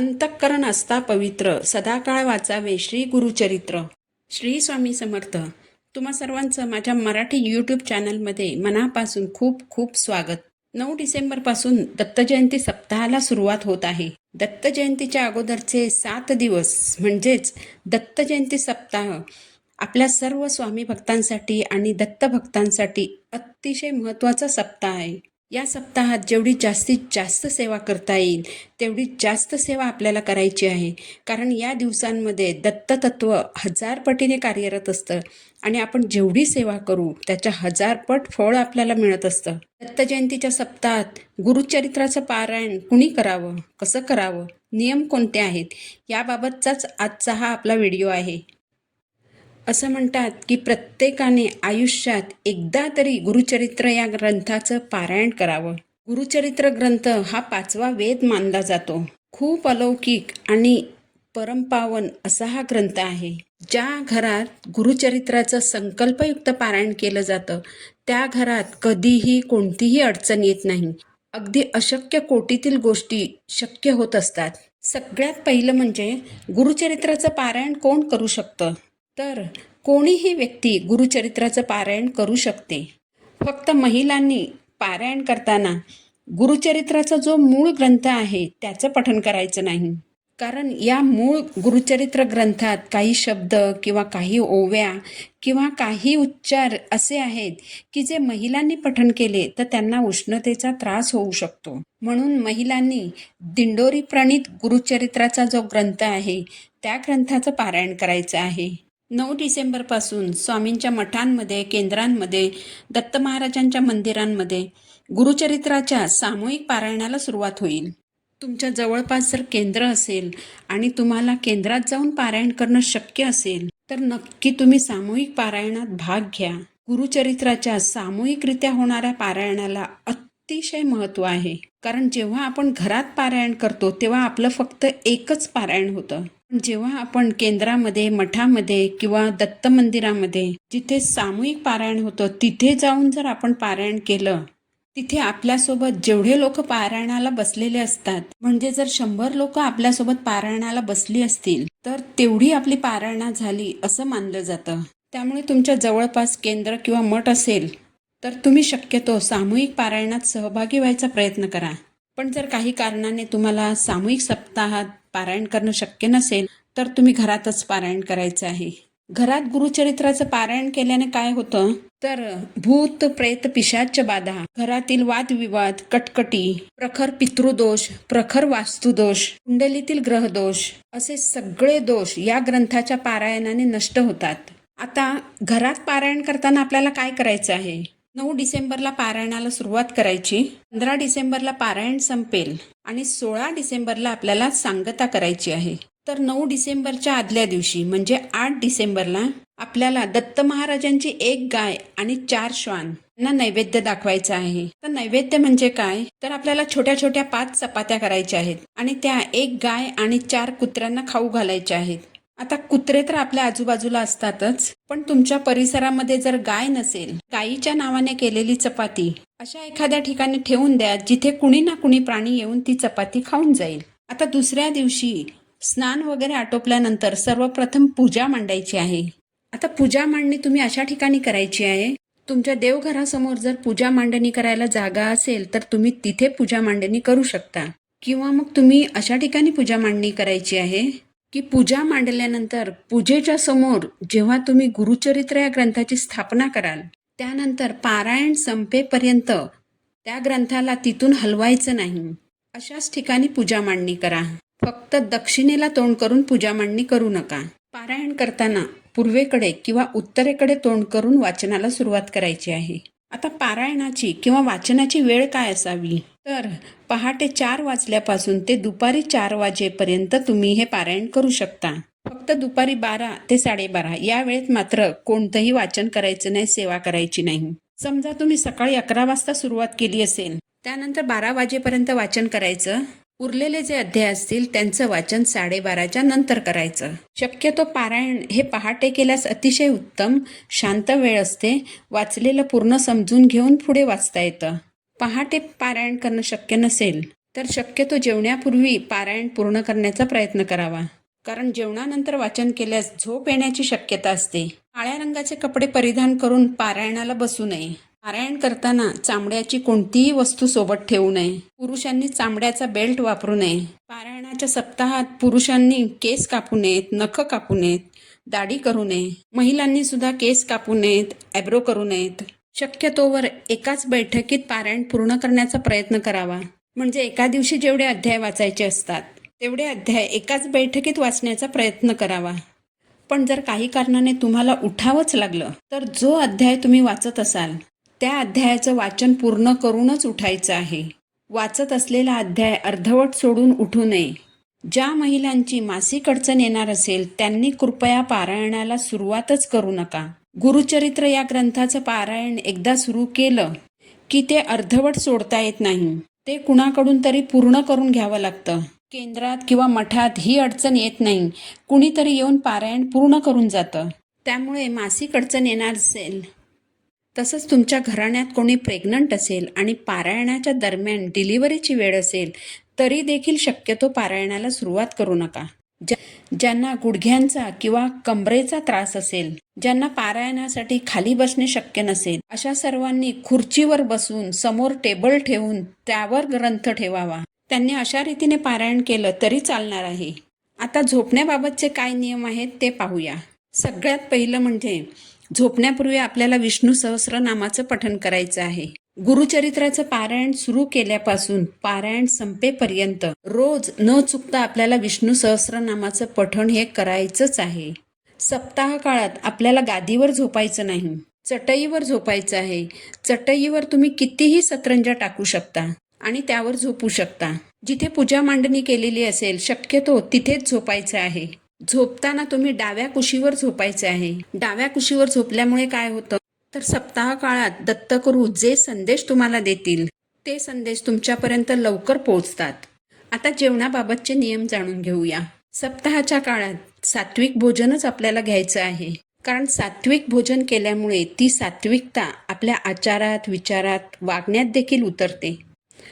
अंतःकरण असता पवित्र, सदाकाळ वाचावे श्री गुरुचरित्र. श्री स्वामी समर्थ. तुम्हा सर्वांचं माझ्या मराठी यूट्यूब चॅनलमध्ये मनापासून खूप खूप स्वागत. 9 डिसेंबरपासून दत्तजयंती सप्ताहाला सुरुवात होत आहे. दत्तजयंतीच्या अगोदरचे 7 दिवस म्हणजेच दत्तजयंती सप्ताह आपल्या सर्व स्वामी भक्तांसाठी आणि दत्तभक्तांसाठी अतिशय महत्त्वाचा सप्ताह आहे. या सप्ताहात जेवढी जास्तीत जास्त सेवा करता येईल तेवढी जास्त सेवा आपल्याला करायची आहे. कारण या दिवसांमध्ये दत्ततत्व 1000 पटीने कार्यरत असतं आणि आपण जेवढी सेवा करू त्याच्या 1000 पट फळ आपल्याला मिळत असतं. दत्तजयंतीच्या सप्ताहात गुरुचरित्राचं पारायण कुणी करावं, कसं करावं, नियम कोणते आहेत, याबाबतचाच आजचा हा आपला व्हिडिओ आहे. असं म्हणतात की प्रत्येकाने आयुष्यात एकदा तरी गुरुचरित्र या ग्रंथाचं पारायण करावं. गुरुचरित्र ग्रंथ हा 5वा वेद मानला जातो. खूप अलौकिक आणि परमपावन असा हा ग्रंथ आहे. ज्या घरात गुरुचरित्राचं संकल्पयुक्त पारायण केलं जातं त्या घरात कधीही कोणतीही अडचण येत नाही. अगदी अशक्य कोटीतील गोष्टी शक्य होत असतात. सगळ्यात पहिलं म्हणजे गुरुचरित्राचं पारायण कोण करू शकतं, तर कोणीही व्यक्ती गुरुचरित्राचं पारायण करू शकते. फक्त महिलांनी पारायण करताना गुरुचरित्राचा जो मूळ ग्रंथ आहे त्याचं पठण करायचं नाही. कारण या मूळ गुरुचरित्र ग्रंथात काही शब्द किंवा काही ओव्या किंवा काही उच्चार असे आहेत की जे महिलांनी पठण केले तर त्यांना उष्णतेचा त्रास होऊ शकतो. म्हणून महिलांनी दिंडोरी प्रणीत गुरुचरित्राचा जो ग्रंथ आहे त्या ग्रंथाचं पारायण करायचं आहे. 9 डिसेंबरपासून स्वामींच्या मठांमध्ये, केंद्रांमध्ये, दत्त महाराजांच्या मंदिरांमध्ये गुरुचरित्राच्या सामूहिक पारायणाला सुरुवात होईल. तुमच्या जवळपास जर केंद्र असेल आणि तुम्हाला केंद्रात जाऊन पारायण करणं शक्य असेल तर नक्की तुम्ही सामूहिक पारायणात भाग घ्या. गुरुचरित्राच्या सामूहिकरित्या होणाऱ्या पारायणाला अतिशय महत्त्व आहे. कारण जेव्हा आपण घरात पारायण करतो तेव्हा आपलं फक्त एकच पारायण होतं. जेव्हा आपण केंद्रामध्ये, मठामध्ये किंवा दत्त मंदिरामध्ये जिथे सामूहिक पारायण होतं तिथे जाऊन जर आपण पारायण केलं, तिथे आपल्यासोबत जेवढे लोक पारायणाला बसलेले असतात, म्हणजे जर 100 लोक आपल्यासोबत पारायणाला बसली असतील तर तेवढी आपली पारायणा झाली असं मानलं जातं. त्यामुळे तुमच्या जवळपास केंद्र किंवा मठ असेल तर तुम्ही शक्यतो सामूहिक पारायणात सहभागी व्हायचा प्रयत्न करा. पण जर काही कारणाने तुम्हाला सामूहिक सप्ताहात पारायण करणं शक्य नसेल तर तुम्ही घरातच पारायण करायचं आहे. घरात गुरुचरित्राचं पारायण केल्याने काय होतं, तर भूत प्रेत पिशाच बाधा, घरातील वादविवाद, कटकटी, प्रखर पितृदोष, प्रखर वास्तुदोष, कुंडलीतील ग्रहदोष असे सगळे दोष या ग्रंथाच्या पारायणाने नष्ट होतात. आता घरात पारायण करताना आपल्याला काय करायचं आहे, 9 डिसेंबरला पारायणाला सुरुवात करायची, 15 डिसेंबरला पारायण संपेल आणि 16 डिसेंबरला आपल्याला सांगता करायची आहे. तर 9 डिसेंबरच्या आदल्या दिवशी म्हणजे 8 डिसेंबरला आपल्याला दत्त महाराजांची 1 गाय आणि 4 श्वान यांना नैवेद्य दाखवायचा आहे. तर नैवेद्य म्हणजे काय, तर आपल्याला छोट्या छोट्या 5 चपात्या करायच्या आहेत आणि त्या 1 गाय आणि 4 कुत्र्यांना खाऊ घालायच्या आहेत. आता कुत्रे तर आपल्या आजूबाजूला असतातच, पण तुमच्या परिसरामध्ये जर गाय नसेल, गायीच्या नावाने केलेली चपाती अशा एखाद्या ठिकाणी ठेवून द्या जिथे कुणी ना कुणी प्राणी येऊन ती चपाती खाऊन जाईल. आता दुसऱ्या दिवशी स्नान वगैरे आटोपल्यानंतर सर्वप्रथम पूजा मांडायची आहे. आता पूजा मांडणी तुम्ही अशा ठिकाणी करायची आहे, तुमच्या देवघरासमोर जर पूजा मांडणी करायला जागा असेल तर तुम्ही तिथे पूजा मांडणी करू शकता. किंवा मग तुम्ही अशा ठिकाणी पूजा मांडणी करायची आहे की पूजा मांडल्यानंतर पूजेच्या समोर जेव्हा तुम्ही गुरुचरित्र या ग्रंथाची स्थापना कराल त्यानंतर पारायण संपेपर्यंत त्या ग्रंथाला तिथून हलवायचं नाही. अशाच ठिकाणी पूजा मांडणी करा. फक्त दक्षिणेला तोंड करून पूजा मांडणी करू नका. पारायण करताना पूर्वेकडे किंवा उत्तरेकडे तोंड करून वाचनाला सुरुवात करायची आहे. आता पारायणाची किंवा वाचनाची वेळ काय असावी, तर पहाटे 4 वाजल्यापासून ते दुपारी 4 वाजेपर्यंत तुम्ही हे पारायण करू शकता. फक्त दुपारी 12 ते 12:30 या वेळेत मात्र कोणतंही वाचन करायचं नाही, सेवा करायची नाही. समजा तुम्ही सकाळी 11 वाजता सुरुवात केली असेल, त्यानंतर 12 वाजेपर्यंत वाचन करायचं. उरलेले जे अध्याय असतील त्यांचं वाचन 12:30च्या नंतर करायचं. शक्यतो पारायण हे पहाटे केल्यास अतिशय उत्तम, शांत वेळ असते, वाचलेलं पूर्ण समजून घेऊन पुढे वाचता येतं. पहाटे पारायण करणं शक्य नसेल तर शक्यतो जेवण्यापूर्वी पारायण पूर्ण करण्याचा प्रयत्न करावा, कारण जेवणानंतर वाचन केल्यास झोप येण्याची शक्यता असते. काळ्या रंगाचे कपडे परिधान करून पारायणाला बसू नये. पारायण करताना चामड्याची कोणतीही वस्तू सोबत ठेवू नये. पुरुषांनी चामड्याचा बेल्ट वापरू नये. पारायणाच्या सप्ताहात पुरुषांनी केस कापू नयेत, नख कापू नयेत, दाढी करू नये. महिलांनी सुद्धा केस कापू नयेत, ॲब्रो करू नयेत. शक्यतोवर एकाच बैठकीत पारायण पूर्ण करण्याचा प्रयत्न करावा. म्हणजे एका दिवशी जेवढे अध्याय वाचायचे असतात तेवढे अध्याय एकाच बैठकीत वाचण्याचा प्रयत्न करावा. पण जर काही कारणाने तुम्हाला उठावंच लागलं तर जो अध्याय तुम्ही वाचत असाल त्या अध्यायाचं वाचन पूर्ण करूनच उठायचं आहे. वाचत असलेला अध्याय अर्धवट सोडून उठू नये. ज्या महिलांची मासिक अडचण येणार असेल त्यांनी कृपया पारायणाला सुरुवातच करू नका. गुरुचरित्र या ग्रंथाचं पारायण एकदा सुरू केलं की ते अर्धवट सोडता येत नाही. ते कुणाकडून तरी पूर्ण करून घ्यावं लागतं. केंद्रात किंवा मठात ही अडचण येत नाही. कुणीतरी येऊन पारायण पूर्ण करून जातं. त्यामुळे मासिक अडचण येणार असेल, तसंच तुमच्या घराण्यात कोणी प्रेग्नंट असेल आणि पारायणाच्या दरम्यान डिलिव्हरीची वेळ असेल तरी देखील शक्यतो पारायणाला सुरुवात करू नका. ज्यांना गुडघ्यांचा किंवा कमरेचा त्रास असेल, ज्यांना पारायणासाठी खाली बसणे शक्य नसेल, अशा सर्वांनी खुर्चीवर बसून समोर टेबल ठेवून त्यावर ग्रंथ ठेवावा. त्यांनी अशा रीतीने पारायण केलं तरी चालणार आहे. आता झोपण्याबाबतचे काय नियम आहेत ते पाहूया. सगळ्यात पहिलं म्हणजे झोपण्यापूर्वी आपल्याला विष्णू सहस्रनामाचं पठण करायचं आहे. गुरुचरित्राचं पारायण सुरू केल्यापासून पारायण संपेपर्यंत रोज न चुकता आपल्याला विष्णू सहस्रनामाचं पठण हे करायचंच आहे. सप्ताह काळात आपल्याला गादीवर झोपायचं नाही, चटईवर झोपायचं आहे. चटईवर तुम्ही कितीही सतरंजा टाकू शकता आणि त्यावर झोपू शकता. जिथे पूजा मांडणी केलेली असेल शक्यतो तिथेच झोपायचं आहे. झोपताना तुम्ही डाव्या कुशीवर झोपायचे आहे. डाव्या कुशीवर झोपल्यामुळे काय होतं तर सप्ताह काळात दत्तगुरू जे संदेश तुम्हाला देतील ते संदेश तुमच्यापर्यंत लवकर पोहोचतात. आता जेवणाबाबतचे नियम जाणून घेऊया. सप्ताहाच्या काळात सात्विक भोजनच आपल्याला घ्यायचं आहे, कारण सात्विक भोजन केल्यामुळे ती सात्विकता आपल्या आचारात, विचारात, वागण्यात देखील उतरते.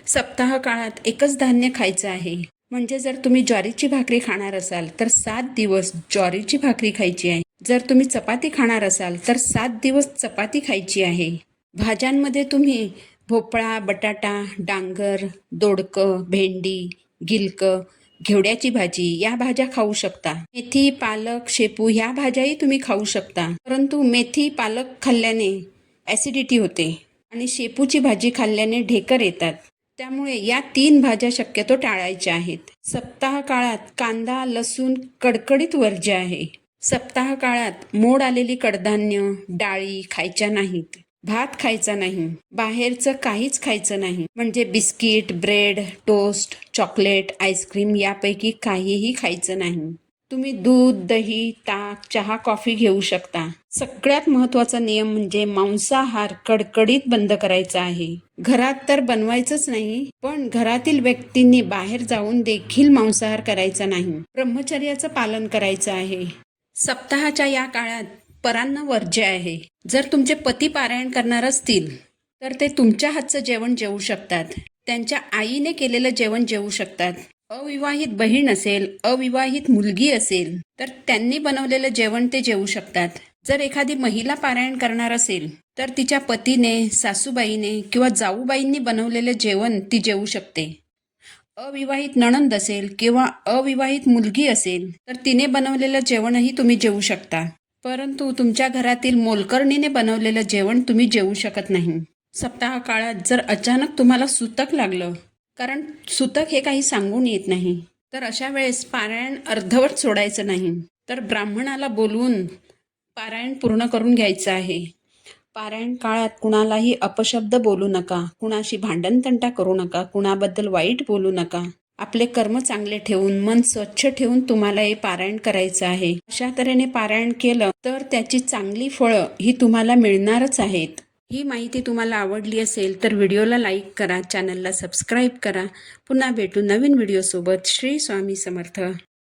सप्ताह काळात एकच धान्य खायचं आहे. म्हणजे जर तुम्ही ज्वारीची भाकरी खाणार असाल तर 7 दिवस ज्वारीची भाकरी खायची आहे. जर तुम्ही चपाती खाणार असाल तर 7 दिवस चपाती खायची आहे. भाज्यांमध्ये तुम्ही भोपळा, बटाटा, डांगर, दोडकं, भेंडी, गिलकं, घेवड्याची भाजी या भाज्या खाऊ शकता. मेथी, पालक, शेपू ह्या भाज्याही तुम्ही खाऊ शकता. परंतु मेथी, पालक खाल्ल्याने ॲसिडिटी होते आणि शेपूची भाजी खाल्ल्याने ढेकर येतात. त्यामुळे या 3 भाज्या शक्यतो टाळायच्या आहेत. सप्ताह काळात कांदा, लसूण कडकडीत वर्ज्य आहे. सप्ताह काळात मोड आलेली कडधान्य, डाळी खायच्या नाहीत. भात खायचा नाही. बाहेरचं काहीच खायचं नाही. म्हणजे biscuit, bread, toast, chocolate, ice cream यापैकी काहीही खायचं नाही. तुम्ही दूध, दही, ताक, चहा, कॉफी घेऊ शकता. सगळ्यात महत्त्वाचा नियम म्हणजे मांसाहार कडकडीत बंद करायचा आहे. घरात तर बनवायचंच नाही, पण घरातील व्यक्तींनी बाहेर जाऊन देखील मांसाहार करायचा नाही. ब्रह्मचर्याचं पालन करायचं आहे. सप्ताहाच्या या काळात परान्न वर्ज्य आहे. जर तुमचे पती पारायण करणार असतील तर ते तुमच्या हातचं जेवण जेवू शकतात. त्यांच्या आईने केलेलं जेवण जेवू शकतात. अविवाहित बहीण असेल, अविवाहित मुलगी असेल तर त्यांनी बनवलेलं जेवण ते जेवू शकतात. जर एखादी महिला पारायण करणार असेल तर तिच्या पतीने, सासूबाईने किंवा जाऊबाईंनी बनवलेलं जेवण ती जेवू शकते. अविवाहित नणंद असेल किंवा अविवाहित मुलगी असेल तर तिने बनवलेलं जेवणही तुम्ही जेवू शकता. परंतु तुमच्या घरातील मोलकरणीने बनवलेलं जेवण तुम्ही जेवू शकत नाही. सप्ताह काळात जर अचानक तुम्हाला सुतक लागलं, कारण सुतक हे काही सांगून येत नाही, तर अशा वेळेस पारायण अर्धवट सोडायचं नाही, तर ब्राह्मणाला बोलवून पारायण पूर्ण करून घ्यायचं आहे. पारायण काळात कुणालाही अपशब्द बोलू नका, कुणाशी भांडणतंटा करू नका, कुणाबद्दल वाईट बोलू नका. आपले कर्म चांगले ठेवून, मन स्वच्छ ठेवून तुम्हाला हे पारायण करायचं आहे. अशा तऱ्हेने पारायण केलं तर त्याची चांगली फळं ही तुम्हाला मिळणारच आहेत. ही माहिती तुम्हाला आवडली असेल तर व्हिडिओला लाईक करा, चॅनलला सबस्क्राईब करा. पुन्हा भेटू नवीन व्हिडिओसोबत. श्री स्वामी समर्थ.